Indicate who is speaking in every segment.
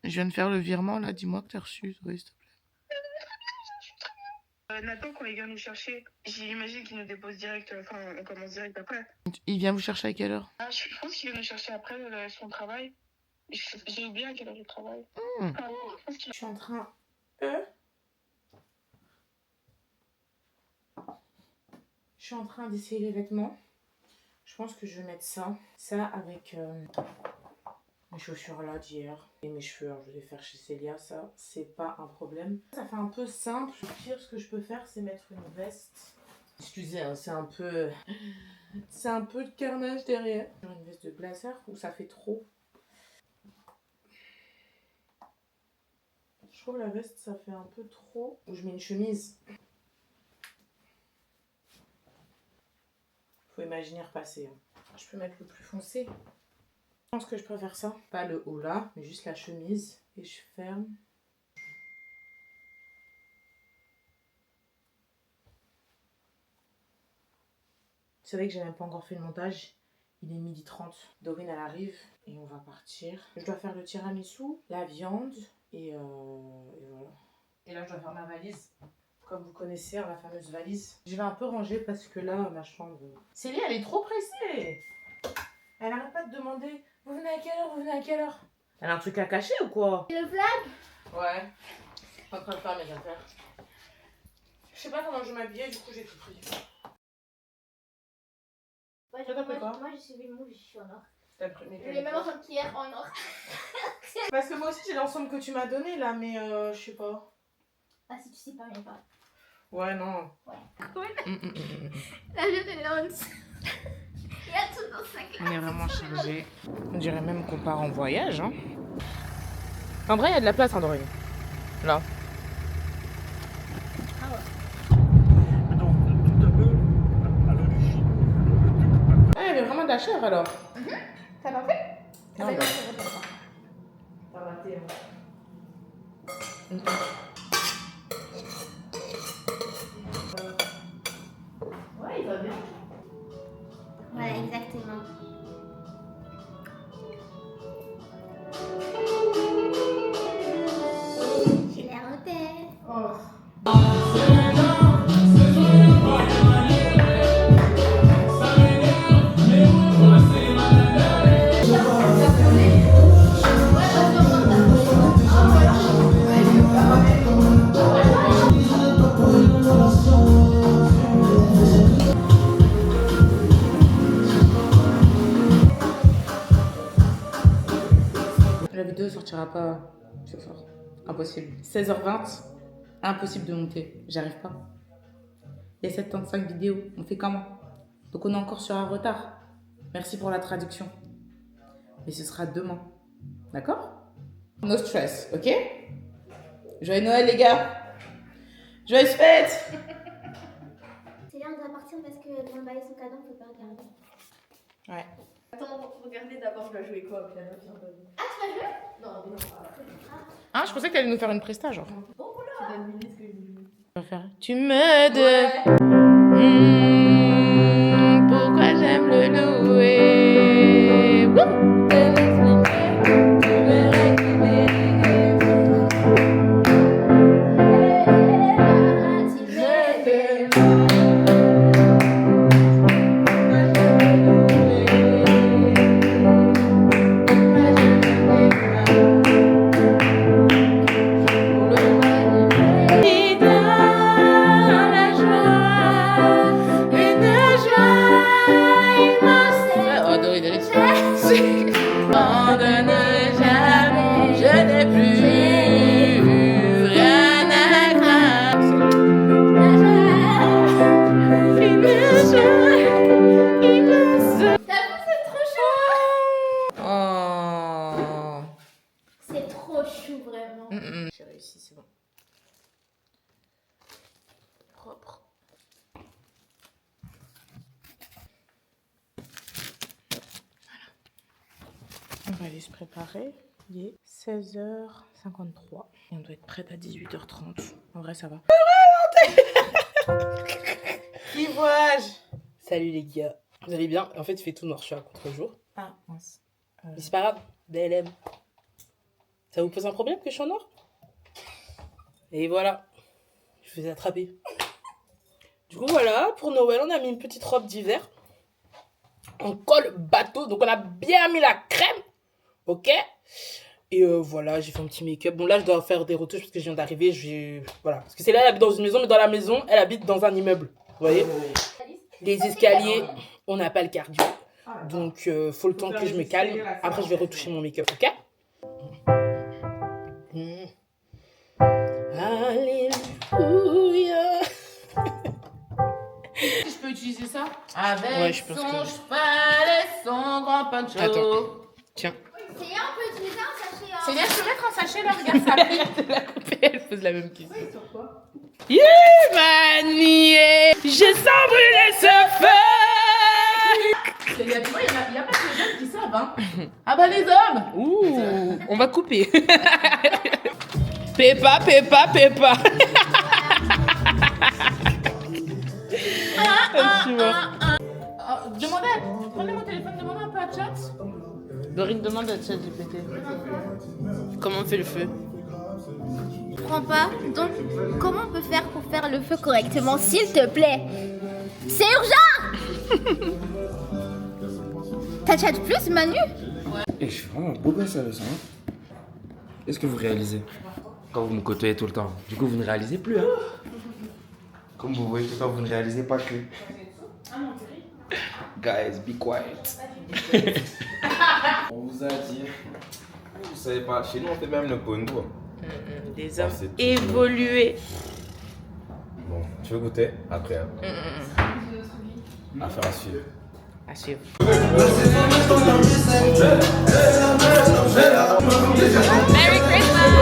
Speaker 1: Je viens de faire le virement, là. Dis-moi que t'as reçu, Zoé, s'il te plaît.
Speaker 2: Nathan, quand il vient nous chercher, j'imagine qu'il nous dépose direct, enfin, on commence direct après.
Speaker 1: Il vient vous chercher à quelle heure?
Speaker 2: Ah, je pense qu'il vient nous chercher après son travail. J'ai oublié à quelle heure il travaille. Ah,
Speaker 1: Je suis en train... Je suis en train d'essayer les vêtements. Je pense que je vais mettre ça. Ça avec mes chaussures là d'hier. Et mes cheveux, alors je vais les faire chez Célia. Ça, c'est pas un problème. Ça fait un peu simple. Le pire, ce que je peux faire, c'est mettre une veste. Excusez, hein, c'est un peu... C'est un peu de carnage derrière. Une veste de blazer où ça fait trop. Je trouve la veste, ça fait un peu trop. Ou je mets une chemise. Faut imaginer repasser. Hein. Je peux mettre le plus foncé. Je pense que je préfère ça. Pas le haut là, mais juste la chemise. Et je ferme. Vous savez que j'ai même pas encore fait le montage. Il est 12h30. Dorine, elle arrive et on va partir. Je dois faire le tiramisu, la viande et voilà. Et là, je dois faire ma valise. Comme vous connaissez, la fameuse valise. Je vais un peu ranger parce que là, ma chambre... Célie, elle est trop pressée. Elle arrête pas de demander « Vous venez à quelle heure? Vous venez à quelle heure ?» Elle a un truc à cacher ou quoi?
Speaker 3: Le vlog?
Speaker 1: Ouais. Je suis en train de faire mes affaires. Je sais pas comment je m'habillais, du coup j'ai tout pris.
Speaker 3: Ouais,
Speaker 1: Toi, t'as pris quoi?
Speaker 3: moi j'ai suivi le move, je suis en or.
Speaker 1: T'as pris mes
Speaker 3: Je l'ai même ensemble qu'hier en or.
Speaker 1: Parce que moi aussi j'ai l'ensemble que tu m'as donné là, mais je sais pas.
Speaker 3: Ah, si tu sais pas, même pas.
Speaker 1: Ouais, non.
Speaker 3: Ouais. La violence. Il y a tout dans sa classe.
Speaker 1: On est vraiment chargé. On dirait même qu'on part en voyage. Hein. En vrai, il y a de la place, Android. Là.
Speaker 3: Ah ouais.
Speaker 4: Donc, tout un peu à l'origine.
Speaker 1: Ah, il y avait vraiment de la chair alors.
Speaker 3: T'as pas fait?
Speaker 1: Non,
Speaker 3: Ah,
Speaker 1: non.
Speaker 3: bah, je répète pas.
Speaker 1: T'as raté.
Speaker 3: Ouais, il va bien. Voilà, exactement. J'ai l'air hôtel.
Speaker 1: Oh. La vidéo sortira pas ce soir. Impossible. 16h20, impossible de monter. J'arrive pas. Il y a 75 vidéos. On fait comment? Donc on est encore sur un retard. Merci pour la traduction. Mais ce sera demain. D'accord? No stress, ok? Joyeux Noël les gars! Joyeuses fêtes!
Speaker 3: C'est là, on doit partir parce que devant emballer son cadeau, on peut pas regarder.
Speaker 1: Ouais.
Speaker 5: Attends, regardez d'abord, je dois jouer quoi avec la note?
Speaker 3: Ah, tu vas jouer?
Speaker 5: Non, mais non,
Speaker 1: Ah, je pensais que t'allais nous faire une presta, genre.
Speaker 5: bon, voilà. Tu vas deviner ce que je joue.
Speaker 1: On va faire. Tu m'aides. Pourquoi j'aime le louer. Wouh.
Speaker 3: C'est trop chou, vraiment.
Speaker 1: J'ai réussi, c'est bon. Propre. Voilà. On va aller se préparer. Il est 16h53. Et on doit être prête à 18h30. En vrai, ça va. Qui vois-je?
Speaker 5: Salut les gars. Vous allez bien? En fait, il fait tout noir, je suis à contre-jour.
Speaker 1: Ah, mince.
Speaker 5: Mais c'est pas grave, BLM. Ça vous pose un problème que je suis en or? Et voilà. Je vous ai attrapé. Du coup, voilà. Pour Noël, on a mis une petite robe d'hiver. En col bateau. Donc, on a bien mis la crème. Ok? Et voilà, j'ai fait un petit make-up. Bon, là, je dois faire des retouches parce que je viens d'arriver. Voilà. Parce que c'est là, elle habite dans une maison, mais dans la maison, elle habite dans un immeuble. Vous voyez? Les escaliers, on n'a pas le cardio. Donc, faut le temps que je me calme. Après, je vais retoucher mon make-up, ok? Alléluia.
Speaker 1: Je peux utiliser ça? Avec
Speaker 5: Ouais, je pense
Speaker 1: son
Speaker 5: que-
Speaker 1: cheval et son grand poncho.
Speaker 5: Attends. Tiens.
Speaker 3: C'est bien, on peut utiliser un sachet.
Speaker 1: C'est bien, je peux mettre un sachet là, regarde ça brille.
Speaker 5: La coupée, elle pose la même question.
Speaker 1: Oui, sur quoi?
Speaker 5: Yeah, manier. J'ai sans brûler ce feu.
Speaker 1: Il y a pas que les jeunes qui savent, hein. Ah bah les hommes.
Speaker 5: Ouh, on va couper. Peppa.
Speaker 1: Prenez mon téléphone, demandez un peu à chat.
Speaker 5: Dorine demande à ChatGPT. Comment on fait le feu?
Speaker 3: Je comprends pas. Donc, comment on peut faire pour faire le feu correctement, s'il te plaît? C'est urgent. T'as chat plus, Manu?
Speaker 6: Et je suis vraiment beau gosse avec ça. Hein. Est-ce que vous réalisez? Quand vous me côtoyez tout le temps, du coup vous ne réalisez plus. Hein. Comme vous voyez tout le temps, vous ne réalisez pas que. Guys, be quiet. On vous a dit. Vous savez pas, chez nous on fait même le pongo.
Speaker 5: Des hommes
Speaker 6: c'est tout.
Speaker 5: évolués.
Speaker 6: Bon, tu veux goûter? Après. Hein. Affaire à suivre.
Speaker 5: À suivre.
Speaker 3: Merry Christmas.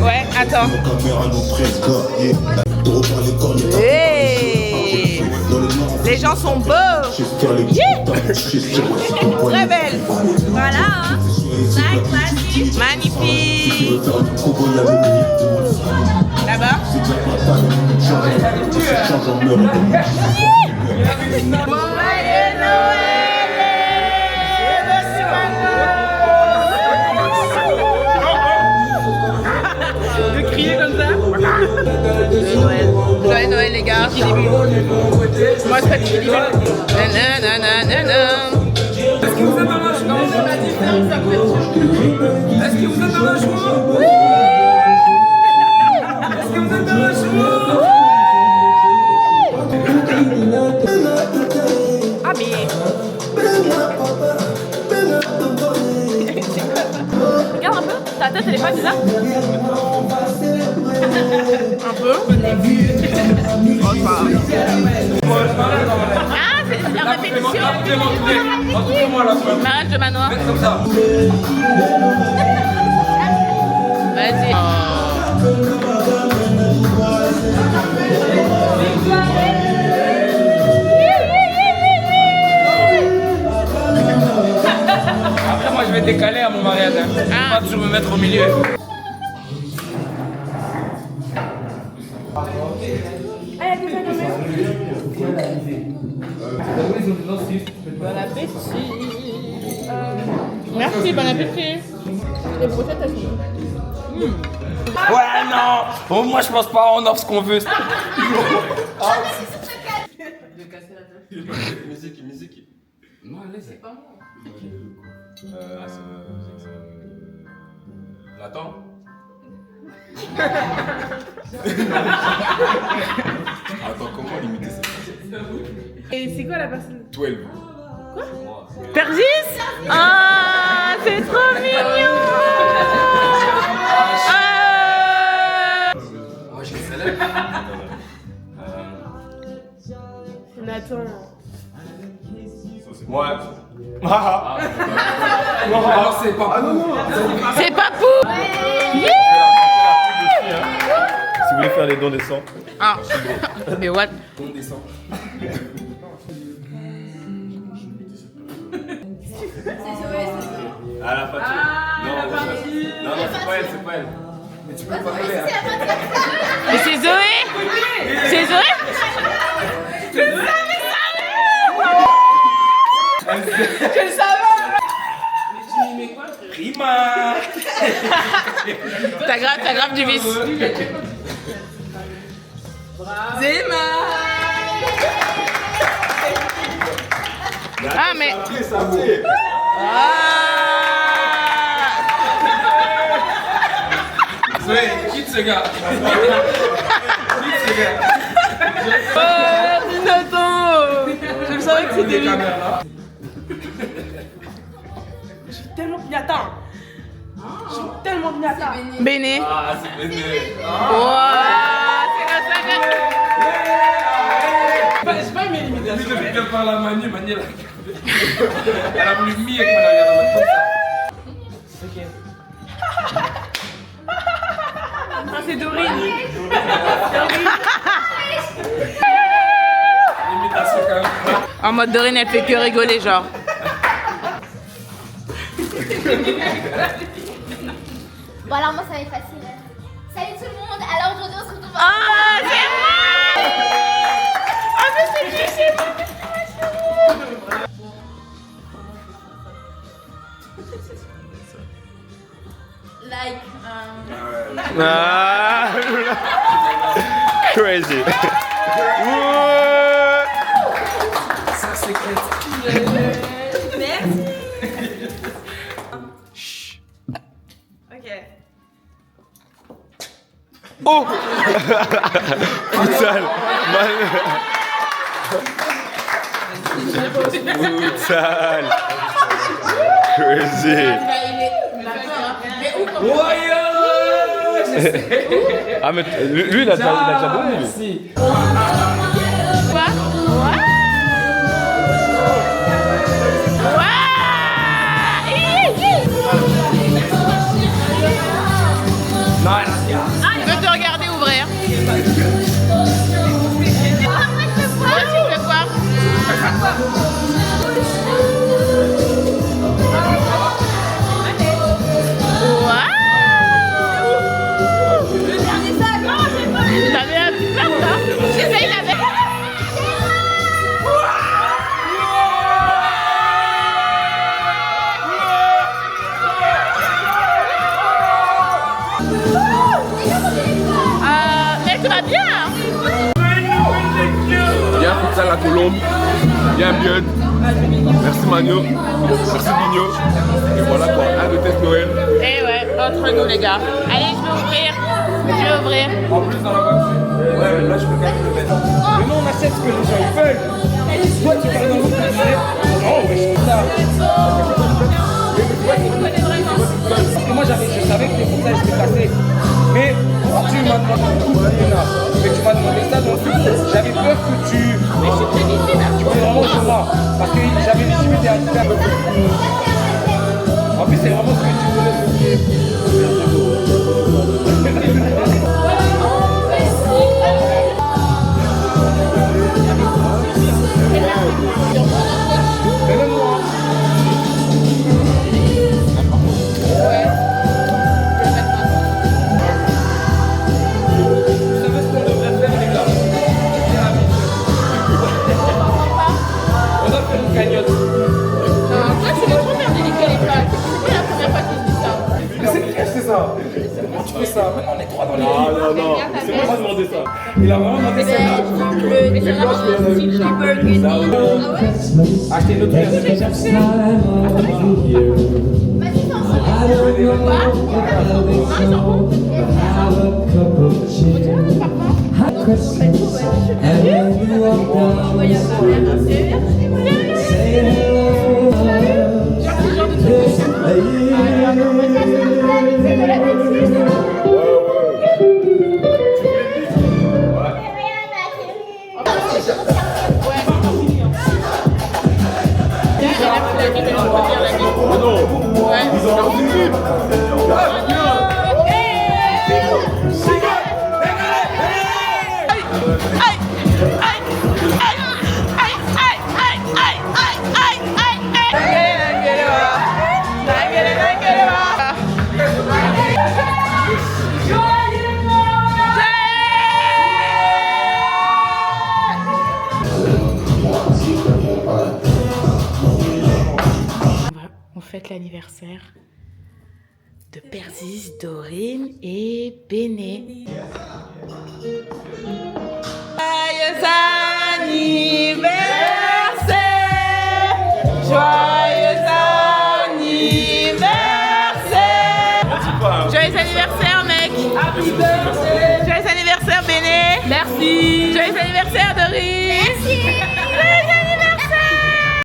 Speaker 5: Ouais, attends. Hey, les gens sont beaux. Yeah. Très belle.
Speaker 3: Voilà, hein.
Speaker 5: Magnifique. Là-bas. De crier comme ça. Joyeux Noël les gars, Philibule. Moi je fais Philibule. Nanana.
Speaker 7: Est-ce que vous êtes dans le logement? Est-ce que vous êtes dans le logement? Oui. Est-ce que vous êtes dans le logement?
Speaker 5: Ah mais...
Speaker 1: Regarde un peu, ta tête elle est pas bizarre?
Speaker 5: Un peu.
Speaker 1: Ah, c'est la répétition.
Speaker 7: Montrez-moi la fin.
Speaker 1: Mariage de manoir.
Speaker 7: Faites comme ça.
Speaker 1: Vas-y.
Speaker 7: Après, moi, je vais décaler à mon mariage. Hein. Je vais pas toujours me mettre au milieu.
Speaker 1: Bon appétit. Merci, bon appétit. Les brochettes, elles sont
Speaker 7: Ouais, non. Bon, moi, je pense pas, on offre ce qu'on veut.
Speaker 6: Musique. Non, allez, c'est pas moi. L'attends. Attends, comment imiter cette personne?
Speaker 1: Et c'est quoi la personne?
Speaker 6: 12.
Speaker 1: Persis? Ah, c'est trop mignon!
Speaker 6: Moi, je suis célèbre.
Speaker 1: Nathan.
Speaker 7: Ouais. Non, c'est pas.
Speaker 1: C'est pas fou!
Speaker 4: Si vous voulez faire les dons des sangs,
Speaker 5: Ah, mais what?
Speaker 6: On descend.
Speaker 4: à la pâture.
Speaker 6: c'est pas elle. Mais tu peux parler.
Speaker 5: Mais c'est Zoé. C'est Zoé. Je le savais.
Speaker 6: Rima.
Speaker 5: T'as grave du vice. Zema. Ah mais.
Speaker 6: Zoé, quitte ce gars. Quitte ce gars.
Speaker 5: Nathan. Je le savais que c'était lui. J'ai tellement de Nathan. J'ai tellement de Nathan. Béné.
Speaker 6: Ah, c'est Béné.
Speaker 5: C'est la saga. J'ai pas aimé l'imitation.
Speaker 6: Lui, depuis qu'elle parle à Mani, Mani, elle a voulu mieux avec Mani.
Speaker 5: Ok. Ah, c'est Dorine.
Speaker 6: L'imitation quand même.
Speaker 5: En mode Dorine, elle fait que rigoler, genre.
Speaker 3: Bon alors moi ça va être facile. Salut tout le monde, alors aujourd'hui on se retrouve
Speaker 5: Ah, c'est moi. Ah, mais c'est lui, c'est moi.
Speaker 3: like
Speaker 8: Ah, crazy.
Speaker 6: Ça, c'est secret.
Speaker 9: Merci. Ok.
Speaker 8: Oh. Brutal. Brutal. Crazy. Ah mais lui il a déjà donné lui.
Speaker 5: Quoi? Je peux te regarder ouvrir. Moi, tu fais quoi? T'avais un peu peur, toi? J'essaye la bête. Mais tu vas bien?
Speaker 8: Bien futsal la Colombe. Bien Bion. Merci Magno. Merci Bigno. Et voilà quoi, un de test Noël.
Speaker 5: Eh ouais, entre nous les gars. Allez, je vais ouvrir. Je vais ouvrir.
Speaker 6: En plus dans la voiture. Ouais, mais là je peux quand même le mettre. Mais nous on achète ce que les gens ils veulent. Toi tu parles dans l'autre côté. Non, mais je suis là. Parce que moi je savais que les ça j'étais passé. Mais tu m'as demandé mais tu m'as demandé ça donc j'avais peur que tu voulais vraiment sur moi. Parce que j'avais une difficulté à faire un peu plus. En plus c'est vraiment ce que tu voulais. Mais même moi. Tu fais ça, maintenant on est trois dans les
Speaker 8: Non. C'est moi qui ai demandé ça.
Speaker 6: Il a vraiment demandé ça. Achetez une autre version.
Speaker 1: anniversaire de Persis, Dorine et Béné. Joyeux anniversaire! Joyeux anniversaire! Joyeux anniversaire, mec! Joyeux anniversaire, Béné! Merci! Joyeux anniversaire, Dorine!
Speaker 3: Merci.
Speaker 1: Joyeux anniversaire!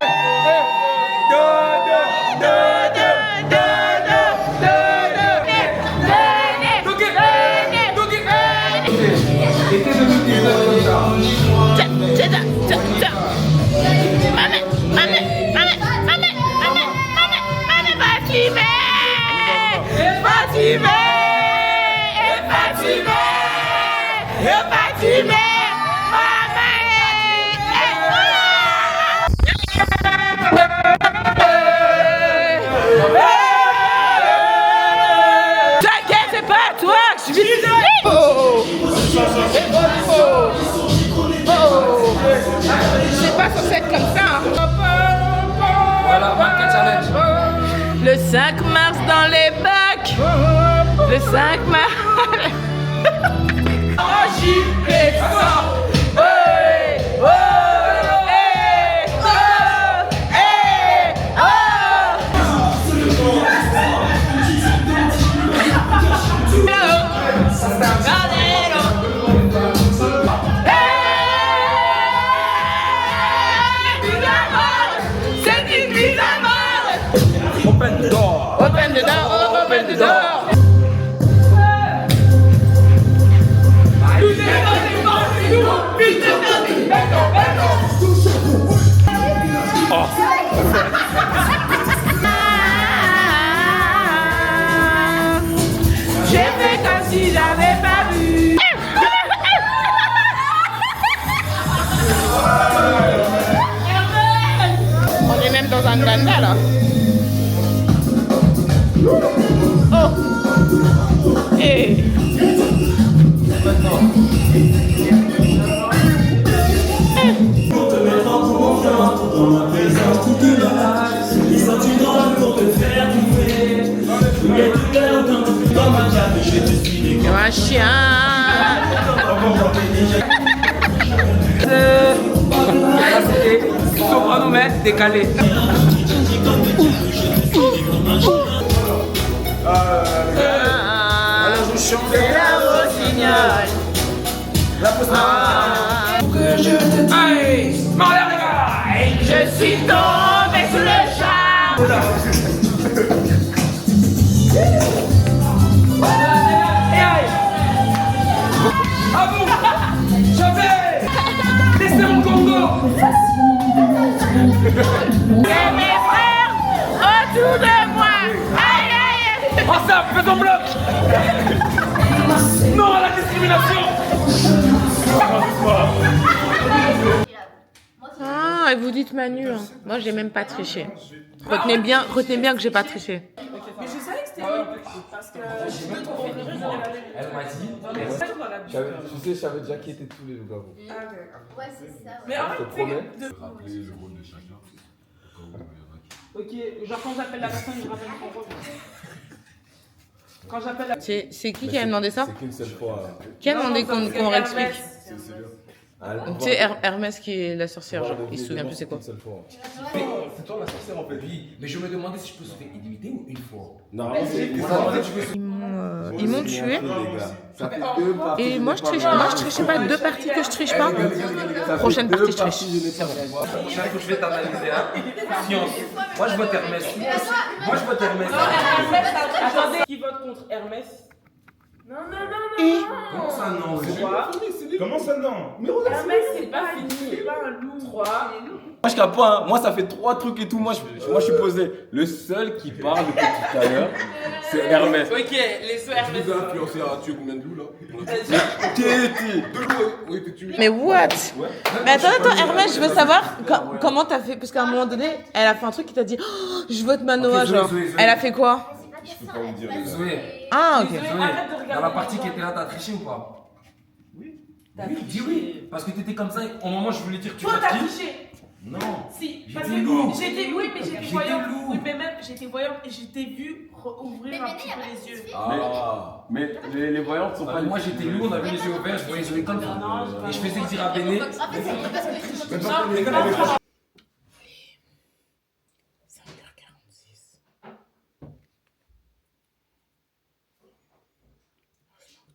Speaker 1: T'inquiète, c'est pas à toi que je vis. C'est pas censé être comme ça.
Speaker 6: Voilà, marqué challenge.
Speaker 1: Le 5 mars dans les bacs. Le 5 mars. Oh, j'y vais fort.
Speaker 6: Open the door.
Speaker 1: Open the door, open the door. J'ai fait comme si j'avais pas vu. On est même dans un ganda là. Oh! Hey! Un chien!
Speaker 6: Sopranomètre décalé. Alors je chante
Speaker 1: La rossignol!
Speaker 6: que je te dis. Allez, Maria Rega.
Speaker 1: Je suis tombée sous le charme!
Speaker 6: Ah bon? J'avais laissé mon Congo.
Speaker 1: Et mes frères autour de moi! Aïe aïe!
Speaker 6: Oh ça, fais ton bloc. Non à la discrimination.
Speaker 1: Ah, et vous dites Manu, hein. Moi j'ai même pas triché. Retenez bien que j'ai pas triché.
Speaker 5: Mais je savais que c'était lui. Parce que je veux ton rire,
Speaker 6: Elle m'a dit.
Speaker 8: Tu sais, je savais déjà qui étaient tous les loups-garous.
Speaker 3: Ouais, c'est ça.
Speaker 5: Mais en
Speaker 8: Je te
Speaker 5: fait,
Speaker 8: promets.
Speaker 4: Rappeler le rôle de chacun.
Speaker 5: ok, genre quand j'appelle la personne, je rappelle mon rôle. Quand j'appelle la
Speaker 1: C'est qui a demandé ça?
Speaker 8: C'est qu'une seule fois.
Speaker 1: Qui a demandé qu'on réexplique? Tu sais, Hermès qui est la sorcière, genre, il se souvient plus c'est quoi.
Speaker 8: Une seule fois.
Speaker 6: C'est toi la sorcière en fait. Oui, mais je me demandais si je peux sauver illimité ou une fois.
Speaker 8: Normalement, c'est
Speaker 1: Ils m'ont tué.
Speaker 8: Ça fait deux parties.
Speaker 1: Et moi je triche pas, deux parties que je triche pas. Prochaine partie je triche.
Speaker 6: Prochaine fois, je vais t'analyser. Science. Moi, je vote Hermès. Moi, je vote Hermès.
Speaker 5: Attendez, qui vote contre Hermès? Non.
Speaker 6: Comment ça, non?
Speaker 5: 3.
Speaker 4: Comment ça, non?
Speaker 5: Hermès, c'est pas fini, c'est pas un loup. 3.
Speaker 8: Moi je capte pas, hein. Moi ça fait 3 trucs et tout, moi je suis posé. Le seul qui parle depuis tout à l'heure, c'est Hermès.
Speaker 5: Ok, les sœurs Hermès.
Speaker 8: Vous avez influencé à tuer combien de loups là? Oui, t'es tué.
Speaker 1: Mais what? Mais attends, Hermès, je veux savoir comment t'as fait. Parce qu'à un moment donné, elle a fait un truc qui t'a dit oh, je vote Manoa, genre. Elle a fait quoi?
Speaker 8: Je peux pas vous dire.
Speaker 6: Zoé,
Speaker 1: Ah, ok.
Speaker 6: dans la partie qui était là, t'as triché ou pas? Oui. Oui, dis oui. Parce que t'étais comme ça, au moment où je voulais dire tu
Speaker 5: Toi,
Speaker 6: votes
Speaker 5: t'as
Speaker 6: qui?
Speaker 5: triché.
Speaker 6: Non.
Speaker 9: Si, parce
Speaker 6: J'étais
Speaker 9: que
Speaker 6: lourd.
Speaker 9: oui, mais j'étais
Speaker 6: J'étais
Speaker 9: voyante.
Speaker 6: lourd.
Speaker 9: Oui, mais même j'étais voyante et je t'ai vu ouvrir un petit peu les yeux.
Speaker 8: Ah, mais les voyantes sont pas.
Speaker 6: Moi j'étais lourd, on avait les yeux ouverts, je voyais sur l'école. Et je faisais que dire à Béné.
Speaker 3: En fait, c'est parce que les
Speaker 6: Même pas comme l'école avait pas.
Speaker 5: 5h46.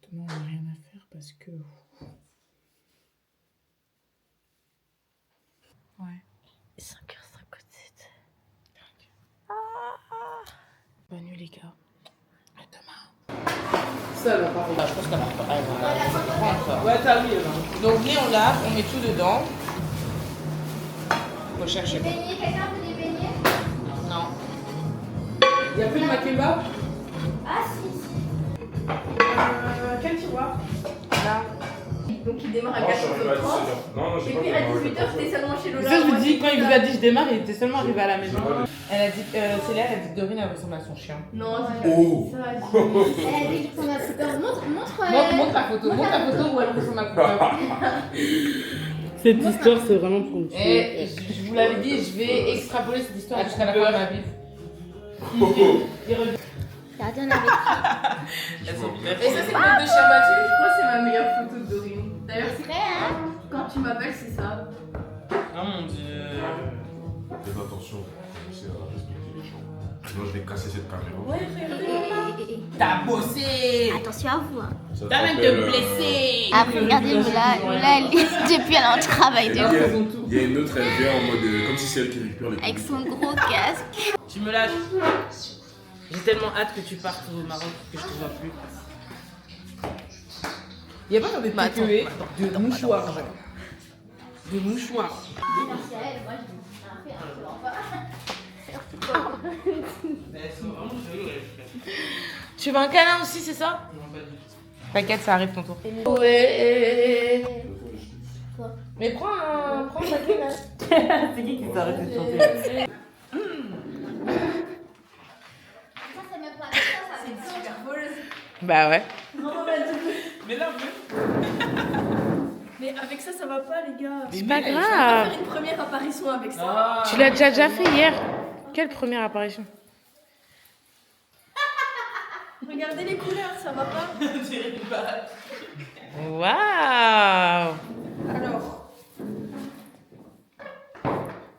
Speaker 5: Exactement, on n'a rien à faire parce que. Ouais.
Speaker 3: 5h57.
Speaker 5: Bonne nuit, les gars. À demain. Ça, elle va pas regarder. Je pense qu'elle va prendre ça. Ouais, t'as oui, donc, venez, on lave, on met tout dedans. Faut chercher.
Speaker 3: Beignets, quelqu'un veut des beignets?
Speaker 5: Non. Il y a plus de makeba?
Speaker 3: Ah, si, si.
Speaker 9: Quel tiroir?
Speaker 5: Là.
Speaker 3: Donc il démarre à 14h30. Et puis à 18h, j'étais seulement chez Lola.
Speaker 5: Ça, je vous dis, quand il vous a dit je démarre, il était seulement arrivé à la maison. Elle a dit, Célia, elle a dit que Dorine, elle ressemble à son chien.
Speaker 3: Non, j'ai pas dit ça. Elle a dit que son assistant.
Speaker 5: Montre la photo, où elle ressemble à Cooper. Cette histoire, c'est vraiment pour une fille. Je vous l'avais dit, je vais extrapoler cette histoire jusqu'à la fin de ma vie.
Speaker 3: Regardez, on avait.
Speaker 5: Elles sont bien.
Speaker 9: Et ça, c'est le mec de chien battu. Je crois que c'est ma meilleure photo de Dorine. D'ailleurs,
Speaker 3: C'est vrai, hein?
Speaker 9: quand tu m'appelles, c'est ça.
Speaker 5: Oh mon dieu.
Speaker 8: Faites attention, c'est à respecter les gens. Sinon, je vais casser cette caméra.
Speaker 3: Ouais,
Speaker 5: T'as bossé.
Speaker 3: attention à vous, hein.
Speaker 5: T'as même te blessé.
Speaker 3: Après, regardez, Lola, depuis, elle est en travail de fou.
Speaker 8: Il y a une autre, elle vient en mode comme si c'est elle qui récupère les
Speaker 3: Avec son gros casque.
Speaker 5: Tu me lâches. J'ai tellement hâte que tu partes au Maroc que je te vois plus. Y'a pas des takeaway de mouchoirs, genre. De mouchoirs.
Speaker 3: Merci à elle, moi je
Speaker 5: Tu veux un câlin aussi, c'est ça? Non, pas du tout. T'inquiète, ça arrive ton tour.
Speaker 3: Ouais.
Speaker 5: Mais prends un câlin. C'est qui s'est arrêté de chanter?
Speaker 3: C'est super voleuse.
Speaker 5: Bah ouais.
Speaker 9: Mais là, mais avec ça, ça va pas, les gars.
Speaker 5: C'est pas
Speaker 9: On va
Speaker 5: grave.
Speaker 9: faire une première apparition avec ça.
Speaker 5: Tu l'as déjà fait hier. Quelle première apparition?
Speaker 9: Regardez les couleurs, ça va pas?
Speaker 5: Waouh.
Speaker 9: Alors,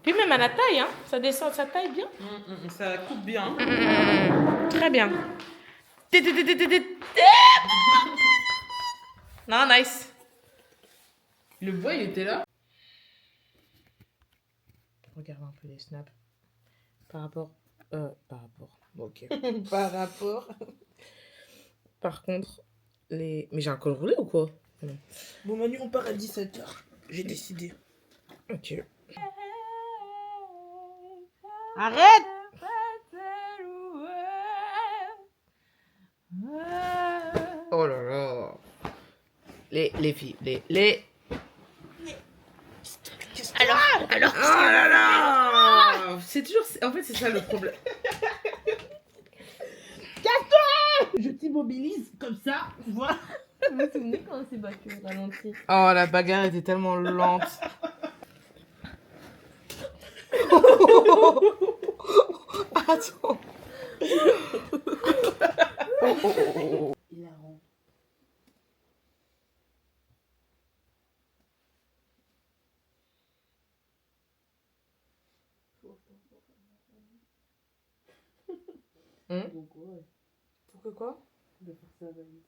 Speaker 5: Puis même à la taille, hein. Ça descend, ça taille bien.
Speaker 10: Ça coupe bien.
Speaker 5: Très bien. Non, nice. Le bois, il était là. Regarde un peu les snaps. Par rapport. Ok. Par rapport. Par contre, les. Mais j'ai un col roulé ou quoi?
Speaker 10: Bon, Manu, on part à 17h. J'ai décidé.
Speaker 5: Ok. Arrête! Oh là là. Les filles, les... Alors. Oh là là. C'est toujours... En fait, c'est ça le problème. Casse-toi!
Speaker 10: Je t'immobilise comme ça, tu vois.
Speaker 3: Vous vous souvenez quand on s'est battu au ralenti?
Speaker 5: Oh, la bagarre était tellement lente. Attends.
Speaker 10: Hilarant.
Speaker 5: Pourquoi quoi?
Speaker 10: De faire ça, valise.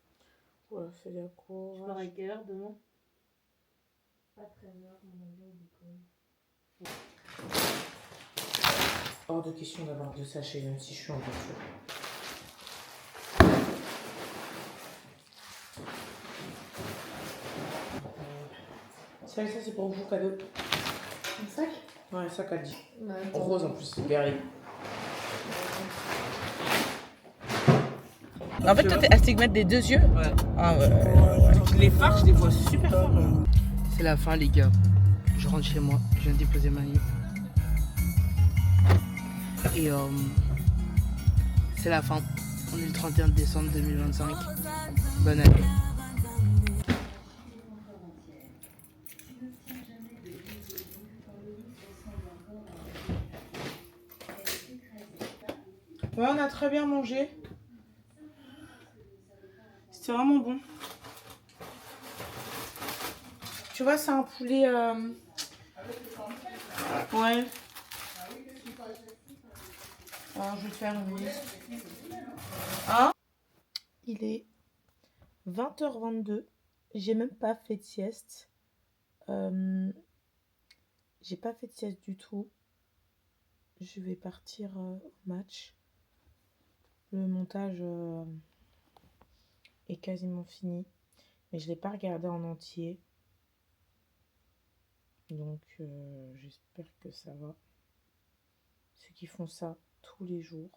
Speaker 5: Ouais, c'est la
Speaker 10: Tu
Speaker 5: cour.
Speaker 10: pars à quelle heure demain?
Speaker 3: Pas très bien, mon avis, au décolle.
Speaker 5: Hors de question d'avoir 2 sachets, même si je suis en voiture. Ça, c'est pour vous, cadeau.
Speaker 3: Un sac?
Speaker 5: Ouais, ça qu'a dit.
Speaker 3: Bah,
Speaker 5: Rose en plus, c'est guerrier. En fait, toi, t'es astigmate des 2 yeux?
Speaker 10: Ouais.
Speaker 5: Ah ouais.
Speaker 10: Les phares, je les vois super fort.
Speaker 5: C'est la fin, les gars. Je rentre chez moi. Je viens de déposer Manu. Et c'est la fin. On est le 31 décembre 2025. Bonne année.
Speaker 1: Ouais, on a très bien mangé. C'était vraiment bon. Tu vois, c'est un poulet... Ouais. Alors, je vais te faire une liste. Hein? Il est 20h22. J'ai même pas fait de sieste. J'ai pas fait de sieste du tout. Je vais partir au match. Le montage est quasiment fini. Mais je l'ai pas regardé en entier. Donc j'espère que ça va. Ceux qui font ça tous les jours.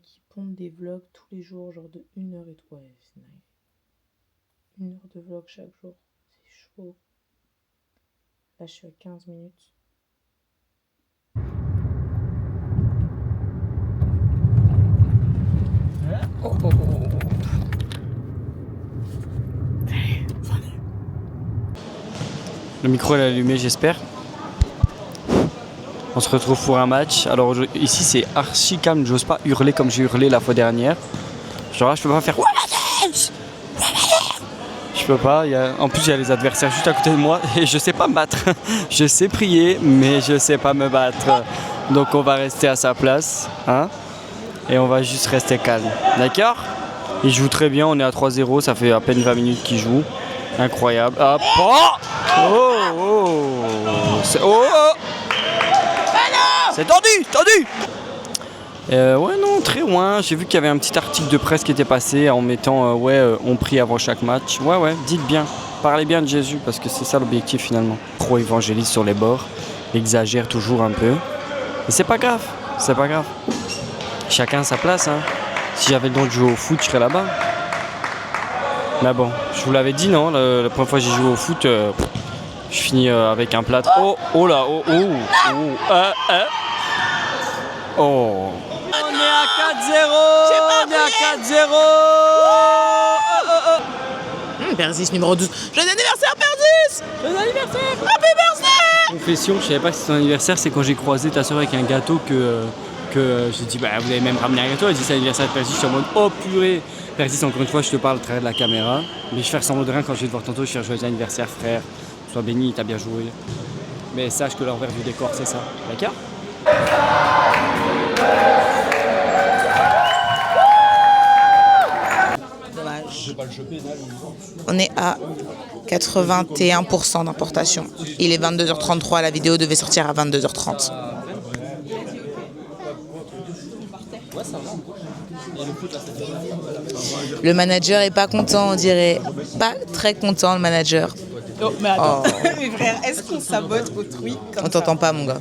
Speaker 1: Qui pondent des vlogs tous les jours, genre de 1 heure et tout. Ouais, c'est nice. 1 heure de vlog chaque jour. C'est chaud. Là, je suis à 15 minutes.
Speaker 7: Oh, oh, oh. Le micro est allumé, j'espère. On se retrouve pour un match. Alors ici c'est archi calme, j'ose pas hurler comme j'ai hurlé la fois dernière. Genre là je peux pas faire je peux pas, en plus il y a les adversaires juste à côté de moi et je sais pas me battre. Je sais prier mais je sais pas me battre. Donc on va rester à sa place, hein, et on va juste rester calme. D'accord? Il joue très bien, on est à 3-0, ça fait à peine 20 minutes qu'il joue. Incroyable. Hop. Oh oh oh, oh. C'est tendu. Ouais non, très loin. J'ai vu qu'il y avait un petit article de presse qui était passé en mettant on prie avant chaque match. Ouais, dites bien, parlez bien de Jésus parce que c'est ça l'objectif finalement. Trop évangéliste sur les bords, exagère toujours un peu. Et c'est pas grave. Chacun a sa place, hein. Si j'avais le don de jouer au foot, je serais là-bas. Mais bon, je vous l'avais dit, non, la première fois que j'ai joué au foot, je finis avec un plâtre. Oh là, oh. On est à 4-0.
Speaker 5: Persis numéro 12. Joyeux anniversaire, Persis! Joyeux anniversaire! Happy birthday!
Speaker 7: Confession, je savais pas que c'était ton anniversaire, c'est quand j'ai croisé ta soeur avec un gâteau que j'ai dit, bah vous avez même ramené un gâteau. Elle dit c'est l'anniversaire de Persis, je suis en mode oh purée! Persis, encore une fois, je te parle à travers de la caméra. Mais je fais semblant de rien quand je vais te voir tantôt, je fais joyeux anniversaire, frère. Sois béni, t'as bien joué. Mais sache que l'envers du décor, c'est ça. D'accord?
Speaker 5: Dommage. On est à 81% d'importation. Il est 22h33, la vidéo devait sortir à 22h30. Le manager est pas content, on dirait. Pas très content, le manager.
Speaker 10: Oh, mais attends, mes frères, est-ce qu'on sabote autrui comme
Speaker 5: On t'entend pas, mon gars.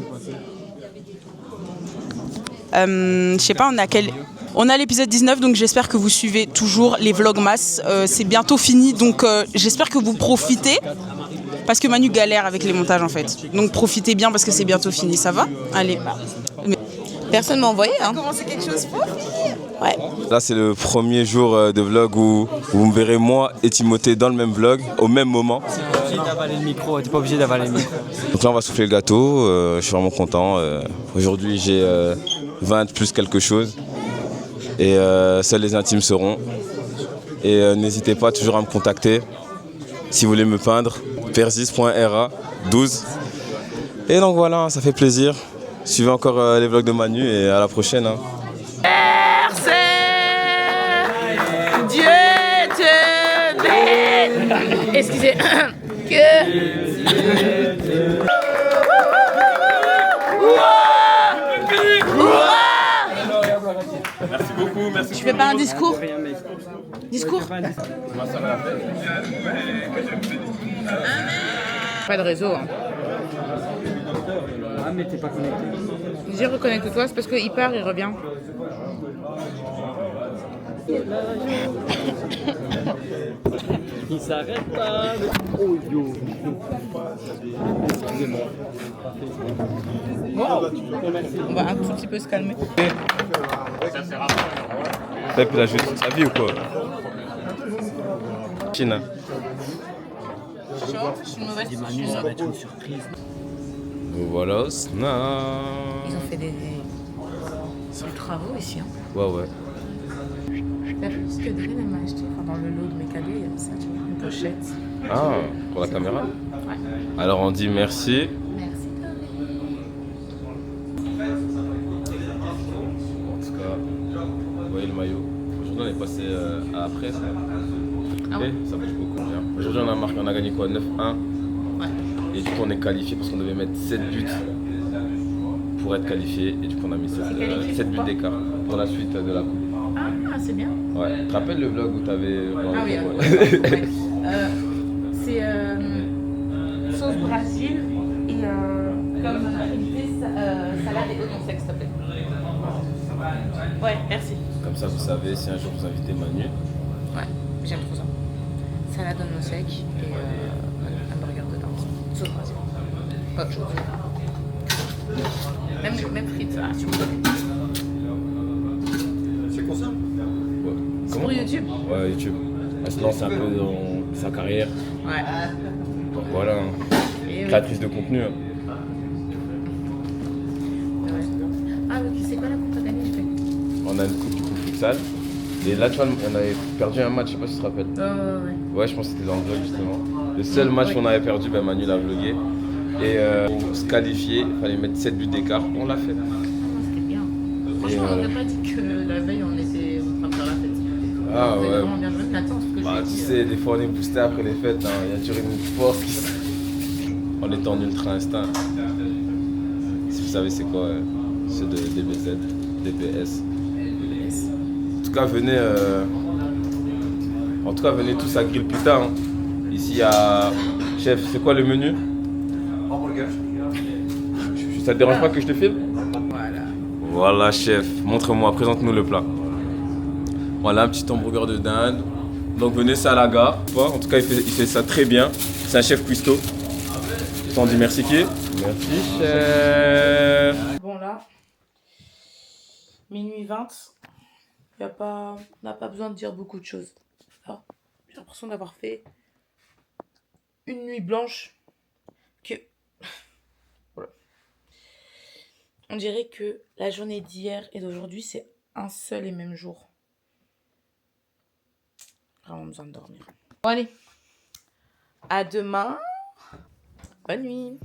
Speaker 10: Je sais pas, on a l'épisode 19, donc j'espère que vous suivez toujours les vlogmas. C'est bientôt fini, donc j'espère que vous profitez. Parce que Manu galère avec les montages, en fait. Donc profitez bien parce que c'est bientôt fini, ça va? Allez.
Speaker 5: Personne m'a envoyé, hein.
Speaker 10: Commencer quelque chose pour finir.
Speaker 5: Ouais.
Speaker 8: Là, c'est le premier jour de vlog où vous me verrez moi et Timothée dans le même vlog, au même moment.
Speaker 7: T'es pas obligé d'avaler le micro, t'es pas obligé d'avaler le micro.
Speaker 8: Donc là, on va souffler le gâteau. Je suis vraiment content. Aujourd'hui, j'ai 20 plus quelque chose. Et seuls les intimes seront. Et n'hésitez pas toujours à me contacter si vous voulez me peindre. persis.ra12. Et donc voilà, ça fait plaisir. Suivez encore les vlogs de Manu et à la prochaine. Hein.
Speaker 5: Merci, Dieu te bénisse. Excusez,
Speaker 8: Merci beaucoup, merci.
Speaker 5: Tu fais pas un discours? Discours? Pas de réseau. Hein.
Speaker 7: Ah mais t'es pas connecté.
Speaker 5: Dis reconnecte-toi, c'est parce qu'il part, il revient.
Speaker 7: Il s'arrête pas. Oh yo. Excusez-moi.
Speaker 5: On va un tout petit peu se calmer.
Speaker 8: Pep, il a juste sa vie ou quoi? Chine.
Speaker 5: Je suis une mauvaise
Speaker 7: Manu, ça va être une surprise.
Speaker 8: Voilà, Osna.
Speaker 5: Ils ont fait des...
Speaker 1: C'est du travaux ici. Hein.
Speaker 8: Ouais.
Speaker 1: T'as vu ce que Dorine elle m'a acheté dans le lot de mes cadeaux, il y avait ça, tu vois, une pochette.
Speaker 8: Ah, pour la caméra?
Speaker 1: Ouais.
Speaker 8: Alors on dit merci.
Speaker 1: Merci Dorine.
Speaker 8: En tout cas, vous voyez le maillot. Aujourd'hui on est passé à la presse.
Speaker 1: Ah ouais.
Speaker 8: Ça bouge beaucoup bien. Aujourd'hui on a gagné quoi? 9-1.
Speaker 1: Ouais.
Speaker 8: Et du coup on est qualifié parce qu'on devait mettre 7 buts pour être qualifié. Et du coup on a mis 7 buts d'écart pour la suite de la coupe.
Speaker 1: Ah, c'est bien.
Speaker 8: Ouais. Tu te rappelles le vlog où t'avais...
Speaker 1: Ah oui, c'est sauce Brésil et comme salade et oignons secs, s'il te plaît. Ouais, merci.
Speaker 8: Comme ça vous savez si un jour vous invitez Manu.
Speaker 1: Ouais, j'aime trop ça. Salade oignons secs et un burger dedans. Sauce Brésil. Pas autre chose. Même frites, ça, si vous voulez.
Speaker 4: C'est comme ça?
Speaker 8: Ouais.
Speaker 1: C'est pour YouTube?
Speaker 8: Ouais, YouTube. Elle se lance un peu dans sa carrière.
Speaker 1: Ouais.
Speaker 8: Donc voilà, créatrice de contenu.
Speaker 1: Ouais. Ah, ok, c'est quoi la coupe à gagner, je fais?
Speaker 8: On a une coupe du coup futsal. Et là, tu vois, on avait perdu un match, je sais pas si tu te rappelles.
Speaker 1: Ouais.
Speaker 8: Ouais, je pense que c'était dans le vlog justement. Le seul match qu'on avait perdu, ben Manu l'a vlogué. Et pour se qualifier, il fallait mettre 7 buts d'écart. On l'a fait.
Speaker 1: C'était bien. Franchement, on n'aurait pas dit que la veille on était en train de faire la fête.
Speaker 8: Ah
Speaker 1: on
Speaker 8: ouais.
Speaker 1: vraiment bien joué. Attends, ce que
Speaker 8: Bah,
Speaker 1: je
Speaker 8: tu
Speaker 1: dis,
Speaker 8: sais, des fois on est boosté après les fêtes. Hein. Il y a toujours une force qui se... On est en ultra instinct. Si vous savez c'est quoi, c'est de DBZ, DPS. En tout cas, venez tous à Grill Putain. Hein. Ici, il y a... Chef, c'est quoi le menu?
Speaker 4: Hamburger.
Speaker 8: Ça te dérange pas que je te filme?
Speaker 1: Voilà.
Speaker 8: Voilà, chef. Montre-moi, présente-nous le plat. Voilà, un petit hamburger de dinde. Donc venez, c'est à la gare. En tout cas, il fait ça très bien. C'est un chef cuistot. Je t'en dis merci qui? Merci, chef.
Speaker 1: Bon là, minuit 20. On n'a pas besoin de dire beaucoup de choses. Alors, j'ai l'impression d'avoir fait une nuit blanche que... Voilà. On dirait que la journée d'hier et d'aujourd'hui, c'est un seul et même jour. Vraiment besoin de dormir. Bon allez, à demain. Bonne nuit.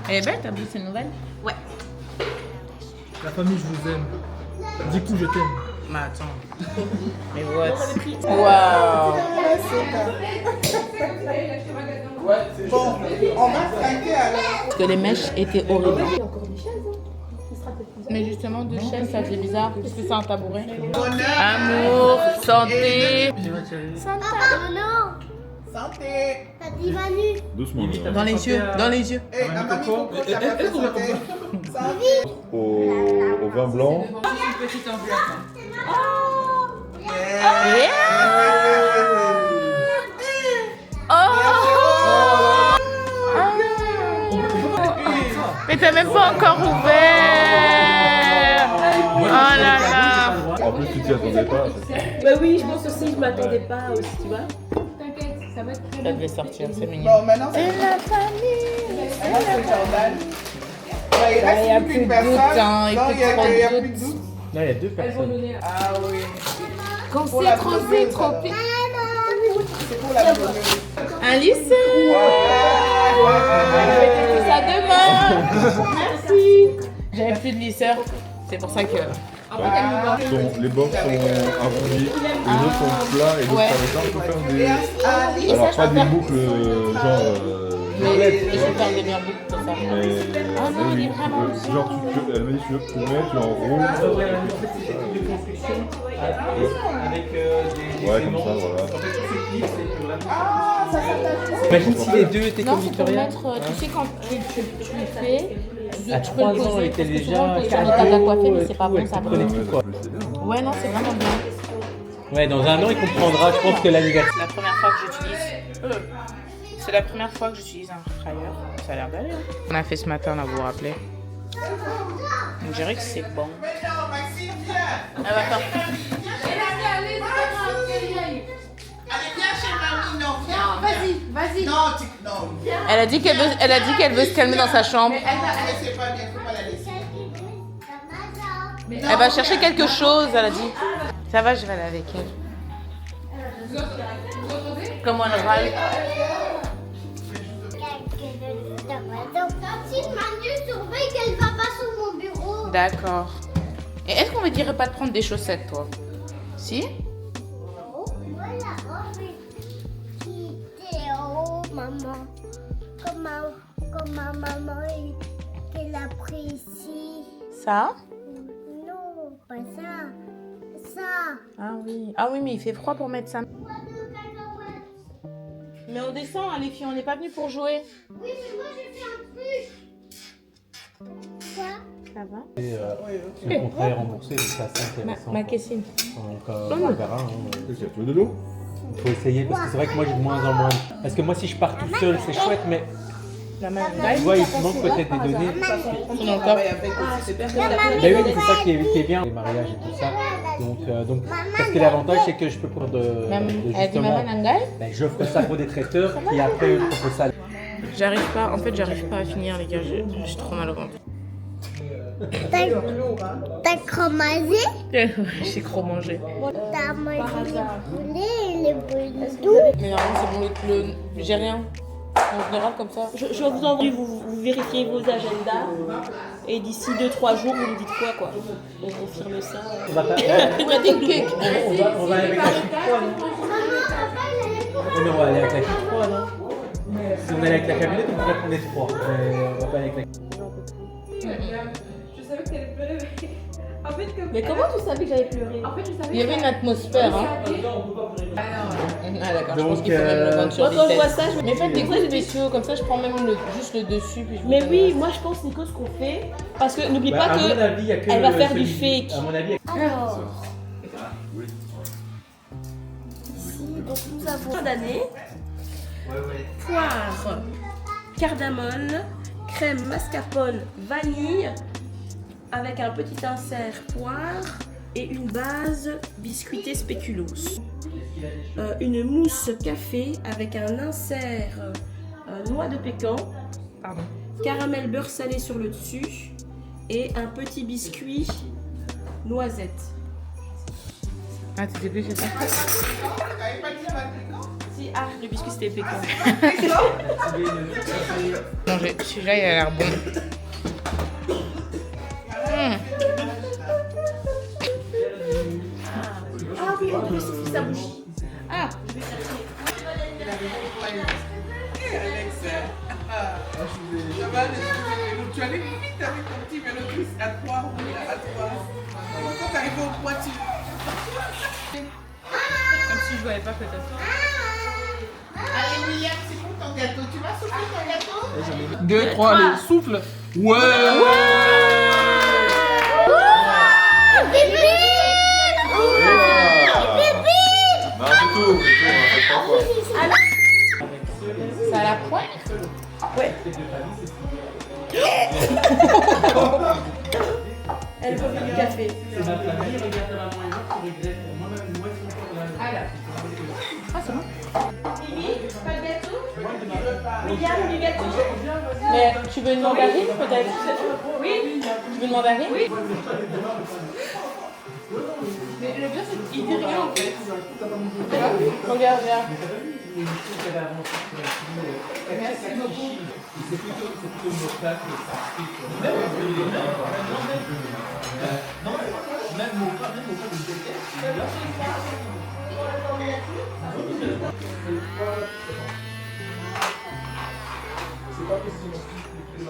Speaker 1: Elle est belle ta blouse, c'est une nouvelle? Ouais.
Speaker 4: La famille, je vous aime. Du coup, je t'aime.
Speaker 1: Mais attends. Mais what?
Speaker 9: Waouh. Bon, on va trinquer alors.
Speaker 1: Parce que les mèches étaient horribles.
Speaker 3: Il y a encore des chaises, hein. Ce sera peut-être plus
Speaker 1: Mais justement, deux chaises, ça fait bizarre. Est-ce que c'est un tabouret? Amour, santé.
Speaker 3: Non.
Speaker 9: Santé.
Speaker 3: T'as dit Manu.
Speaker 11: Doucement.
Speaker 1: Dans les yeux, dans les yeux.
Speaker 9: Eh, la mamie Coco, t'as pas fait santé.
Speaker 11: Au vin blanc.
Speaker 1: Une petite enveloppe. Mais t'as même pas encore ouvert. Oh là là.
Speaker 11: En plus, tu t'y attendais pas.
Speaker 12: Bah oui, je pense aussi, je m'attendais pas aussi, tu vois.
Speaker 1: T'inquiète, ça va être très bien. Ça devait sortir, c'est mignon.
Speaker 9: Bon, maintenant,
Speaker 1: c'est la famille.
Speaker 9: Maintenant, c'est Jordan. Il
Speaker 1: y a
Speaker 9: reste
Speaker 1: plus
Speaker 9: une
Speaker 1: de
Speaker 9: personne.
Speaker 1: doute, hein, il
Speaker 9: Non,
Speaker 1: faut
Speaker 9: il y a
Speaker 1: trop de
Speaker 9: plus de
Speaker 1: doute.
Speaker 9: doute.
Speaker 4: Là, il y a deux personnes.
Speaker 9: Ah oui.
Speaker 1: Quand
Speaker 9: Pour
Speaker 1: c'est
Speaker 9: la
Speaker 1: trop
Speaker 9: blondeuse,
Speaker 1: vite, trop
Speaker 9: alors.
Speaker 1: vite.
Speaker 9: C'est pour la blondeuse.
Speaker 1: Un lycée. Faites tout ça demain. Merci. J'avais plus de lisseur. C'est pour ça que...
Speaker 11: Les bords sont arrondis, les autres sont plats et d'autres par exemple, on peut faire des... Alors pas des boucles genre...
Speaker 1: Mais je vais faire des bien boucles pour ça.
Speaker 11: Mais
Speaker 1: non, il est
Speaker 11: oui,
Speaker 1: vraiment
Speaker 11: genre elle m'a dit tu mets, tu enroules. Ouais, comme ça, voilà.
Speaker 4: Imagine si les deux étaient
Speaker 1: Non,
Speaker 4: comme
Speaker 1: c'est pour
Speaker 4: Victoria.
Speaker 1: mettre, tu sais, quand tu le fais,
Speaker 4: À
Speaker 1: tu peux le
Speaker 4: 3 ans,
Speaker 1: poser,
Speaker 4: elle était
Speaker 1: parce que
Speaker 4: déjà
Speaker 1: souvent, on peut faire des
Speaker 4: cadeau,
Speaker 1: tables à coiffer, mais c'est pas
Speaker 4: tout,
Speaker 1: bon,
Speaker 4: elle
Speaker 1: ça
Speaker 4: te prenait
Speaker 1: brûle.
Speaker 4: tout, quoi.
Speaker 1: Ouais, non, c'est vraiment bien.
Speaker 4: Ouais, dans un an, il comprendra, je pense que l'anniversaire.
Speaker 1: C'est la première fois que j'utilise. C'est la première fois que j'utilise un fryer. Ça a l'air d'aller. Hein. On a fait ce matin, là, vous vous rappelez? On dirait que c'est bon.
Speaker 9: Maintenant, Maxime, viens.
Speaker 1: Ah, bah, attends.
Speaker 9: Allez, viens chez mamie, non, viens.
Speaker 3: Vas-y.
Speaker 9: Non, non.
Speaker 1: Elle a dit qu'elle veut se calmer dans sa chambre.
Speaker 9: Elle c'est pas bien, faut pas la laisser.
Speaker 1: Elle va chercher quelque chose, elle a dit. Ça va, je vais aller avec elle. Comment elle râle?
Speaker 3: Si Manu surveille qu'elle va pas sur mon bureau.
Speaker 1: D'accord. Et est-ce qu'on me dirait pas de prendre des chaussettes, toi? Si?
Speaker 3: Oh, voilà, on fait quitter, oh maman. Comme ma maman qu'elle a pris ici.
Speaker 1: Ça?
Speaker 3: Non, pas ça. Ça.
Speaker 1: Ah oui. Ah oui, mais il fait froid pour mettre ça. Mais on descend, hein, les filles, on n'est pas venus pour jouer.
Speaker 3: Oui, mais moi j'ai fait un truc. Ça.
Speaker 1: Ça va?
Speaker 4: Et, le contrat est remboursé, donc c'est assez intéressant.
Speaker 1: Ma question.
Speaker 4: Donc, on verra.
Speaker 11: Tu veux de l'eau?
Speaker 4: Il faut essayer parce que c'est vrai que moi j'ai de moins en moins. Parce que moi, si je pars tout seul, c'est chouette, mais.
Speaker 1: La main.
Speaker 4: Tu vois, il te manque peut-être des données.
Speaker 1: Son encore.
Speaker 4: Mais oui, c'est ça qui est bien, les mariages et tout ça. Donc parce que l'avantage, c'est que je peux prendre de
Speaker 1: Elle dit
Speaker 4: justement.
Speaker 1: maman Nangai?
Speaker 4: Ben, j'offre ça pour des traiteurs qui après proposent ça.
Speaker 1: J'arrive pas, en fait, j'arrive pas à finir, les gars. J'ai trop mal au ventre.
Speaker 3: T'as cromagé?
Speaker 1: J'ai trop mangé.
Speaker 3: T'as mangé les poulets et les boules doux?
Speaker 1: Mais normalement, c'est bon, j'ai rien. En général, comme ça.
Speaker 12: Je vais vous envoyer, vous vérifiez vos agendas. Et d'ici 2-3 jours, vous me dites quoi. On confirme ça.
Speaker 4: On va pas.
Speaker 1: Il m'a dit une cake.
Speaker 4: On va aller avec la petite 3, non? Mais on va aller avec la petite 3, non? Si on allait avec la camionnette, on pourrait prendre les 3. Mais on va pas aller avec la.
Speaker 12: Je savais que t'allais pleurer, mais... En fait, mais comment tu savais que j'allais pleurer? En fait, je savais.
Speaker 1: Il y avait une atmosphère, hein. Ah d'accord, je pense qu'il faut même le vendre sur
Speaker 12: moi,
Speaker 1: des
Speaker 12: quand je vois
Speaker 1: têtes.
Speaker 12: ça, je
Speaker 1: Mais faites des coups spéciaux, comme ça je prends même juste le dessus. Puis je
Speaker 12: Mais
Speaker 1: vous
Speaker 12: oui,
Speaker 1: donne.
Speaker 12: moi je pense, Nico, ce qu'on fait. Parce que n'oublie
Speaker 4: Bah,
Speaker 12: pas
Speaker 4: à mon
Speaker 12: que.
Speaker 4: avis, il y a que
Speaker 12: Elle va faire du
Speaker 4: celui-
Speaker 12: fake.
Speaker 4: À mon avis,
Speaker 3: Alors. Ici, donc nous avons
Speaker 12: D'année. Poire, cardamone, crème mascarpone, vanille, avec un petit insert poire et une base biscuitée spéculoos. Une mousse café avec un insert noix de pécan, caramel beurre salé sur le dessus et un petit biscuit noisette.
Speaker 1: Ah, tu sais plus, c'est ça?
Speaker 12: Si, ah, le biscuit c'était pécan.
Speaker 1: Manger. Celui-là, il a l'air bon.
Speaker 12: Ah oui, en plus, c'est sa bougie. Ah,
Speaker 9: Ça va, tu allais vite avec ton petit vélo à 3 roues, à 3. Quand t'arrives au point,
Speaker 1: Comme si je voyais pas peut-être.
Speaker 9: Allez, William, c'est pour ton gâteau. Tu vas souffler ton gâteau?
Speaker 6: 2, 3, allez, souffle. Ouais.
Speaker 11: Non, c'est tout, on fait 3 fois.
Speaker 1: Ça a la pointe?
Speaker 12: Ouais. Elle veut du café.
Speaker 4: C'est ma famille, regarde la maman et moi qui regrettent. Moi-même, moi, ils sont encore là.
Speaker 1: Alors. Ah, c'est bon.
Speaker 12: Mimi, pas de gâteau? William, du gâteau?
Speaker 1: Mais tu veux une mandarine peut-être?
Speaker 12: Oui.
Speaker 1: Tu veux une mandarine?
Speaker 12: Oui.
Speaker 1: Mais le pire, c'est qu'il dit rien en fait. Regarde, regarde.
Speaker 4: Merci beaucoup. C'est plutôt une mocha que ça. Non, même mocha de c'est pas possible.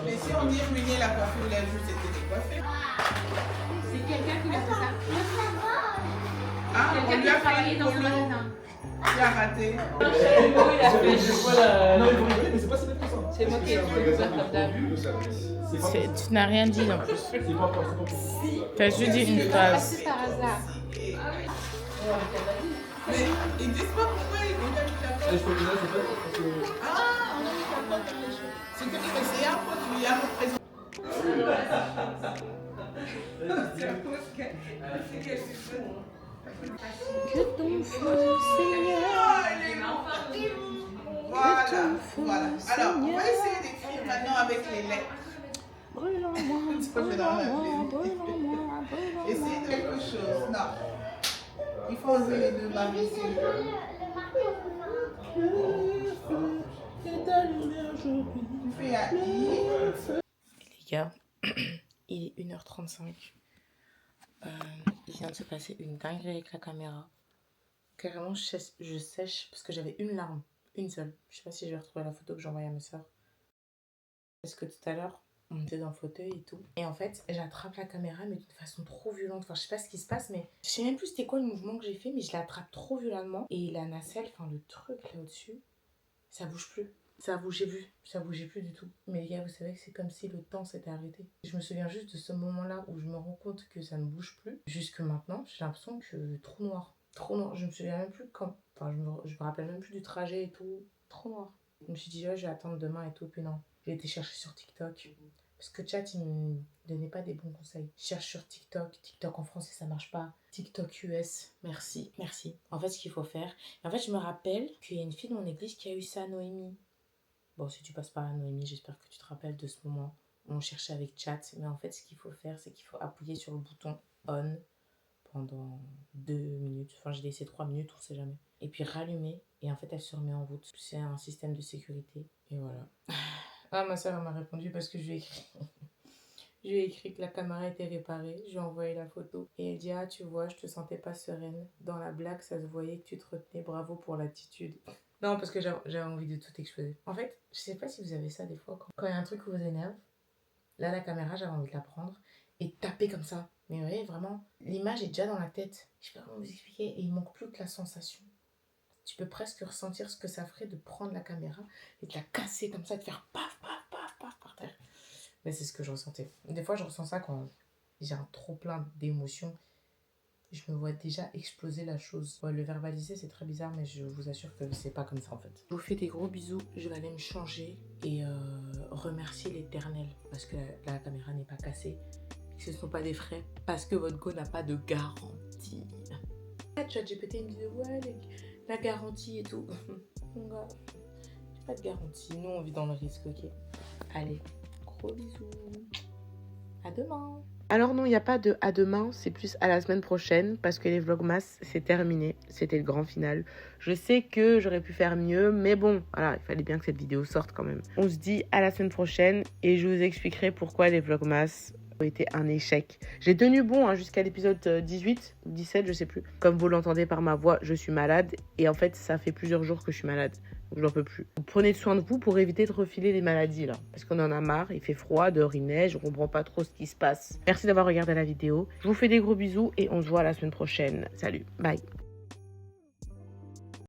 Speaker 9: Mais si on dit ruiner la coiffure, il a juste été décoiffé.
Speaker 3: C'est quelqu'un qui a fait ça.
Speaker 9: Ah, on lui a fait dans son magasin. Il a raté.
Speaker 1: C'est moi qui ai trouvé ça comme d'hab. Tu n'as rien dit en plus. Tu as juste dit une phrase.
Speaker 3: Par hasard.
Speaker 9: Mais ils disent pas pourquoi ils ont mis la coiffure. Ah, on a mis la coiffure dans les cheveux. C'est que c'est un peu, tu lui as représenté.
Speaker 1: Que ton feu, Seigneur.
Speaker 9: Voilà, voilà. Alors, on va essayer d'écrire maintenant avec les lettres. Essayez de quelque chose. Non. Il faut enlever les deux barres ici. Tu fais un I.
Speaker 1: Les gars, il est 1h35. Il vient de se passer une dinguerie avec la caméra. Carrément, je sèche parce que j'avais une larme. Une seule. Je sais pas si je vais retrouver la photo que j'ai envoyée à mes soeurs. Parce que tout à l'heure, on était dans le fauteuil et tout. Et en fait, j'attrape la caméra, mais d'une façon trop violente. Enfin, je sais pas ce qui se passe, mais je sais même plus c'était quoi le mouvement que j'ai fait, mais je l'attrape trop violemment. Et la nacelle, enfin le truc là au-dessus, ça bouge plus. Ça bougeait plus. Ça bougeait plus du tout. Mais les gars, vous savez que c'est comme si le temps s'était arrêté. Je me souviens juste de ce moment-là où je me rends compte que ça ne bouge plus. Jusque maintenant, j'ai l'impression que trop noir. Trop noir. Je me souviens même plus quand. Enfin, je me rappelle même plus du trajet et tout. Trop noir. Je me suis dit, oh, je vais attendre demain et tout. Puis non. J'ai été chercher sur TikTok. Parce que chat, il me donnait pas des bons conseils. Je cherche sur TikTok. TikTok en français, ça marche pas. TikTok US. Merci. Merci. En fait, ce qu'il faut faire. En fait, je me rappelle qu'il y a une fille de mon église qui a eu ça, Noémie. Bon, si tu passes par là, Noémie, j'espère que tu te rappelles de ce moment. On cherchait avec chat. Mais en fait, ce qu'il faut faire, c'est qu'il faut appuyer sur le bouton on pendant 2 minutes. Enfin, j'ai laissé 3 minutes, on sait jamais. Et puis rallumer. Et en fait, elle se remet en route. C'est un système de sécurité. Et voilà. Ah, ma soeur m'a répondu parce que je lui ai écrit. Je lui ai écrit que la caméra était réparée. Je lui ai envoyé la photo. Et elle dit, ah, tu vois, je te sentais pas sereine. Dans la blague, ça se voyait que tu te retenais. Bravo pour l'attitude. Non, parce que j'avais envie de tout exploser. En fait, je sais pas si vous avez ça des fois. Quand il y a un truc qui vous énerve, là, la caméra, j'avais envie de la prendre et taper comme ça. Mais vous voyez, vraiment, l'image est déjà dans la tête. Je sais pas comment vous expliquer. Et il manque plus que la sensation. Tu peux presque ressentir ce que ça ferait de prendre la caméra et de la casser comme ça, de faire paf, paf, paf, paf par terre. Mais c'est ce que je ressentais. Des fois, je ressens ça quand j'ai un trop plein d'émotions. Je me vois déjà exploser la chose. Ouais, le verbaliser, c'est très bizarre, mais je vous assure que c'est pas comme ça en fait. Je vous fais des gros bisous. Je vais aller me changer et remercier l'Éternel parce que la caméra n'est pas cassée. Que ce ne sont pas des frais. Parce que votre go n'a pas de garantie. ChatGPT me disait, ouais, la garantie et tout. Mon gars, j'ai pas de garantie. Nous, on vit dans le risque, ok. Allez, gros bisous. À demain. Alors non, il n'y a pas de à demain, c'est plus à la semaine prochaine parce que les vlogmas, c'est terminé. C'était le grand final. Je sais que j'aurais pu faire mieux, mais bon, voilà, il fallait bien que cette vidéo sorte quand même. On se dit à la semaine prochaine et je vous expliquerai pourquoi les vlogmas ont été un échec. J'ai tenu bon jusqu'à l'épisode 18, 17, je sais plus. Comme vous l'entendez par ma voix, je suis malade et en fait, ça fait plusieurs jours que je suis malade.
Speaker 5: Je n'en peux plus. Prenez soin de vous pour éviter de refiler les maladies là. Parce qu'on en a marre, il fait froid, dehors il neige, on comprend pas trop ce qui se passe. Merci d'avoir regardé la vidéo. Je vous fais des gros bisous et on se voit la semaine prochaine. Salut, bye.